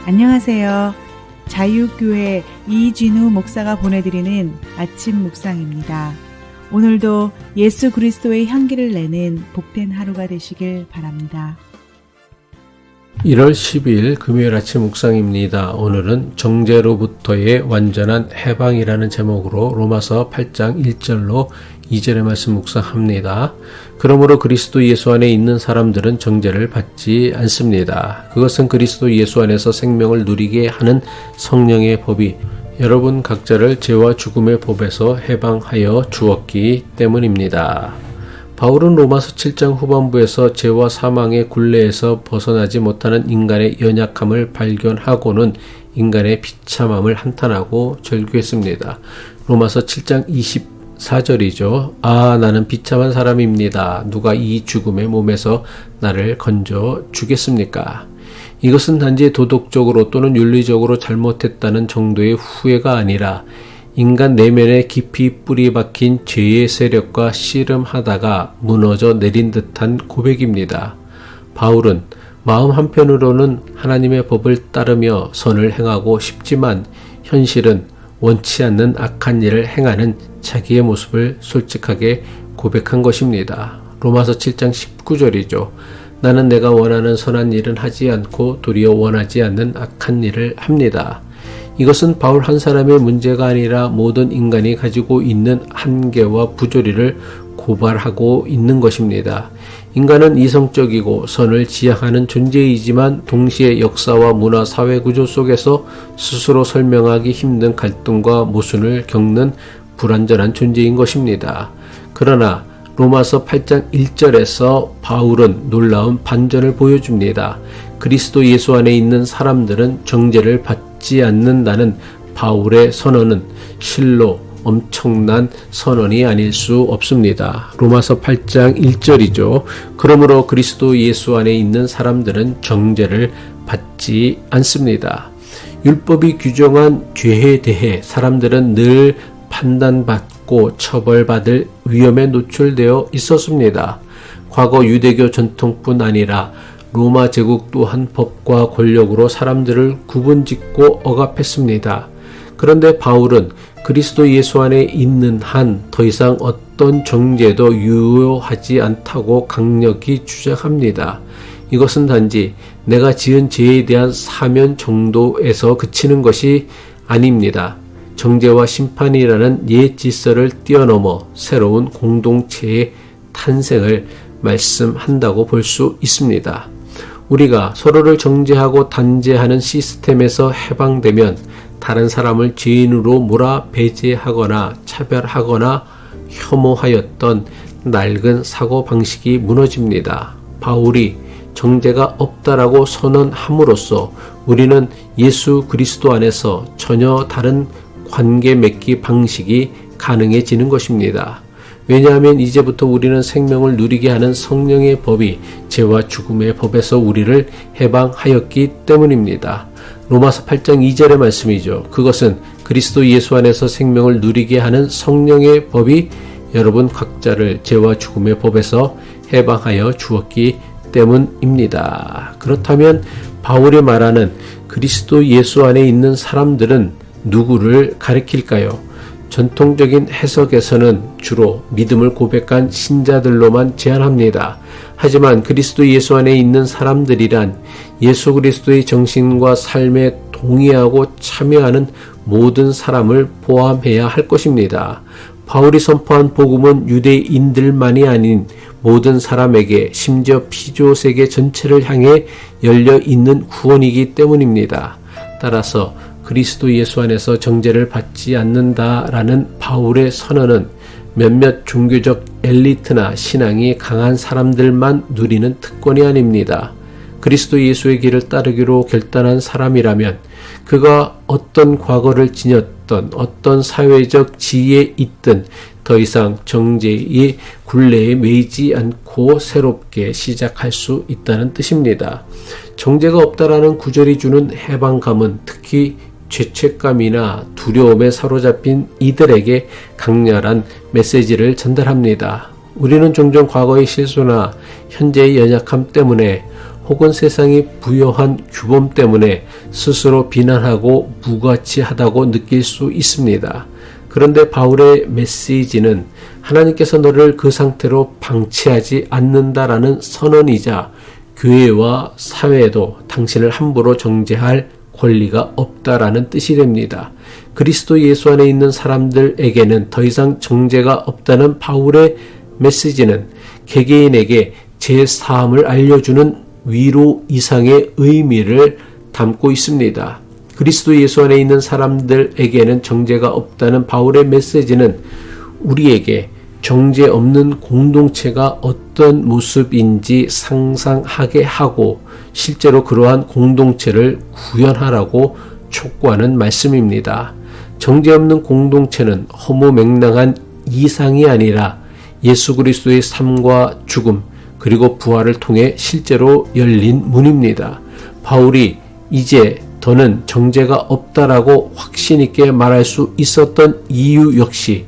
안녕하세요. 자유교회 이진우 목사가 보내드리는 아침 묵상입니다. 오늘도 예수 그리스도의 향기를 내는 복된 하루가 되시길 바랍니다. 1월 12일 금요일 아침 묵상입니다. 오늘은 정죄로부터의 완전한 해방이라는 제목으로 로마서 8장 1절로 2절의 말씀 묵상합니다. 그러므로 그리스도 예수 안에 있는 사람들은 정죄를 받지 않습니다. 그것은 그리스도 예수 안에서 생명을 누리게 하는 성령의 법이 여러분 각자를 죄와 죽음의 법에서 해방하여 주었기 때문입니다. 바울은 로마서 7장 후반부에서 죄와 사망의 굴레에서 벗어나지 못하는 인간의 연약함을 발견하고는 인간의 비참함을 한탄하고 절규했습니다. 로마서 7장 24절이죠. 나는 비참한 사람입니다. 누가 이 죽음의 몸에서 나를 건져 주겠습니까? 이것은 단지 도덕적으로 또는 윤리적으로 잘못했다는 정도의 후회가 아니라 인간 내면에 깊이 뿌리 박힌 죄의 세력과 씨름하다가 무너져 내린 듯한 고백입니다. 바울은 마음 한편으로는 하나님의 법을 따르며 선을 행하고 싶지만 현실은 원치 않는 악한 일을 행하는 자기의 모습을 솔직하게 고백한 것입니다. 로마서 7장 19절이죠. 나는 내가 원하는 선한 일은 하지 않고 도리어 원하지 않는 악한 일을 합니다. 이것은 바울 한 사람의 문제가 아니라 모든 인간이 가지고 있는 한계와 부조리를 고발하고 있는 것입니다. 인간은 이성적이고 선을 지향하는 존재이지만 동시에 역사와 문화, 사회 구조 속에서 스스로 설명하기 힘든 갈등과 모순을 겪는 불완전한 존재인 것입니다. 그러나 로마서 8장 1절에서 바울은 놀라운 반전을 보여줍니다. 그리스도 예수 안에 있는 사람들은 정죄를 받지 않는다는 바울의 선언은 실로 엄청난 선언이 아닐 수 없습니다. 로마서 8장 1절이죠. 그러므로 그리스도 예수 안에 있는 사람들은 정죄를 받지 않습니다. 율법이 규정한 죄에 대해 사람들은 늘 판단받고 처벌받을 위험에 노출되어 있었습니다. 과거 유대교 전통뿐 아니라 로마 제국 또한 법과 권력으로 사람들을 구분짓고 억압했습니다. 그런데 바울은 그리스도 예수 안에 있는 한 더 이상 어떤 정죄도 유효하지 않다고 강력히 주장합니다. 이것은 단지 내가 지은 죄에 대한 사면 정도에서 그치는 것이 아닙니다. 정죄와 심판이라는 옛 질서를 뛰어넘어 새로운 공동체의 탄생을 말씀한다고 볼 수 있습니다. 우리가 서로를 정죄하고 단죄하는 시스템에서 해방되면 다른 사람을 죄인으로 몰아 배제하거나 차별하거나 혐오하였던 낡은 사고방식이 무너집니다. 바울이 정죄가 없다라고 선언함으로써 우리는 예수 그리스도 안에서 전혀 다른 관계 맺기 방식이 가능해지는 것입니다. 왜냐하면 이제부터 우리는 생명을 누리게 하는 성령의 법이 죄와 죽음의 법에서 우리를 해방하였기 때문입니다. 로마서 8장 2절의 말씀이죠. 그것은 그리스도 예수 안에서 생명을 누리게 하는 성령의 법이 여러분 각자를 죄와 죽음의 법에서 해방하여 주었기 때문입니다. 그렇다면 바울이 말하는 그리스도 예수 안에 있는 사람들은 누구를 가리킬까요? 전통적인 해석에서는 주로 믿음을 고백한 신자들로만 제한합니다. 하지만 그리스도 예수 안에 있는 사람들이란 예수 그리스도의 정신과 삶에 동의하고 참여하는 모든 사람을 포함해야 할 것입니다. 바울이 선포한 복음은 유대인들만이 아닌 모든 사람에게 심지어 피조 세계 전체를 향해 열려 있는 구원이기 때문입니다. 따라서 그리스도 예수 안에서 정죄를 받지 않는다라는 바울의 선언은 몇몇 종교적 엘리트나 신앙이 강한 사람들만 누리는 특권이 아닙니다. 그리스도 예수의 길을 따르기로 결단한 사람이라면 그가 어떤 과거를 지녔던 어떤 사회적 지위에 있든 더 이상 정죄의 굴레에 매이지 않고 새롭게 시작할 수 있다는 뜻입니다. 정죄가 없다라는 구절이 주는 해방감은 특히 죄책감이나 두려움에 사로잡힌 이들에게 강렬한 메시지를 전달합니다. 우리는 종종 과거의 실수나 현재의 연약함 때문에 혹은 세상이 부여한 규범 때문에 스스로 비난하고 무가치하다고 느낄 수 있습니다. 그런데 바울의 메시지는 하나님께서 너를 그 상태로 방치하지 않는다라는 선언이자 교회와 사회에도 당신을 함부로 정죄할 권리가 없다라는 뜻이 됩니다. 그리스도 예수 안에 있는 사람들에게는 더 이상 정죄가 없다는 바울의 메시지는 개개인에게 제 사함을 알려주는 위로 이상의 의미를 담고 있습니다. 그리스도 예수 안에 있는 사람들에게는 정죄가 없다는 바울의 메시지는 우리에게 정죄 없는 공동체가 어떤 모습인지 상상하게 하고 실제로 그러한 공동체를 구현하라고 촉구하는 말씀입니다. 정죄 없는 공동체는 허무맹랑한 이상이 아니라 예수 그리스도의 삶과 죽음 그리고 부활을 통해 실제로 열린 문입니다. 바울이 이제 더는 정죄가 없다라고 확신 있게 말할 수 있었던 이유 역시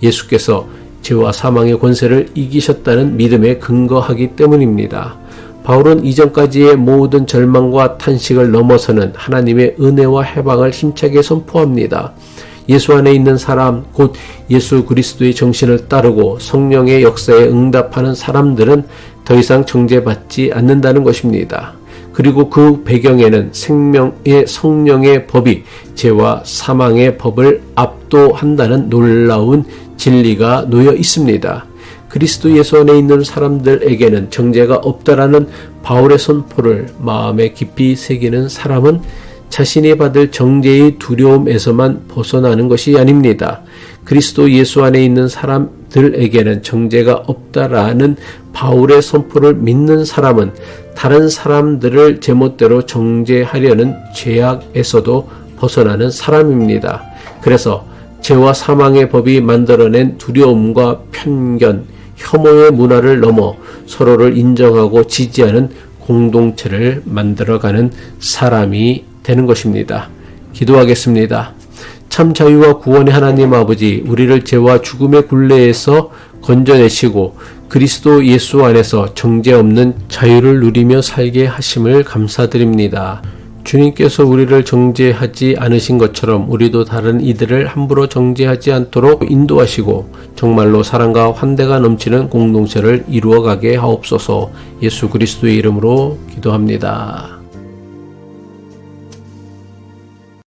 예수께서 죄와 사망의 권세를 이기셨다는 믿음에 근거하기 때문입니다. 바울은 이전까지의 모든 절망과 탄식을 넘어서는 하나님의 은혜와 해방을 힘차게 선포합니다. 예수 안에 있는 사람, 곧 예수 그리스도의 정신을 따르고 성령의 역사에 응답하는 사람들은 더 이상 정죄받지 않는다는 것입니다. 그리고 그 배경에는 생명의 성령의 법이 죄와 사망의 법을 압도한다는 놀라운 진리가 놓여 있습니다. 그리스도 예수 안에 있는 사람들에게는 정죄가 없다라는 바울의 선포를 마음에 깊이 새기는 사람은 자신이 받을 정죄의 두려움에서만 벗어나는 것이 아닙니다. 그리스도 예수 안에 있는 사람들에게는 정죄가 없다라는 바울의 선포를 믿는 사람은 다른 사람들을 제멋대로 정죄하려는 죄악에서도 벗어나는 사람입니다. 그래서 죄와 사망의 법이 만들어낸 두려움과 편견, 혐오의 문화를 넘어 서로를 인정하고 지지하는 공동체를 만들어가는 사람이 되는 것입니다. 기도하겠습니다. 참 자유와 구원의 하나님 아버지, 우리를 죄와 죽음의 굴레에서 건져내시고 그리스도 예수 안에서 정죄 없는 자유를 누리며 살게 하심을 감사드립니다. 주님께서 우리를 정죄하지 않으신 것처럼 우리도 다른 이들을 함부로 정죄하지 않도록 인도하시고 정말로 사랑과 환대가 넘치는 공동체를 이루어가게 하옵소서. 예수 그리스도의 이름으로 기도합니다.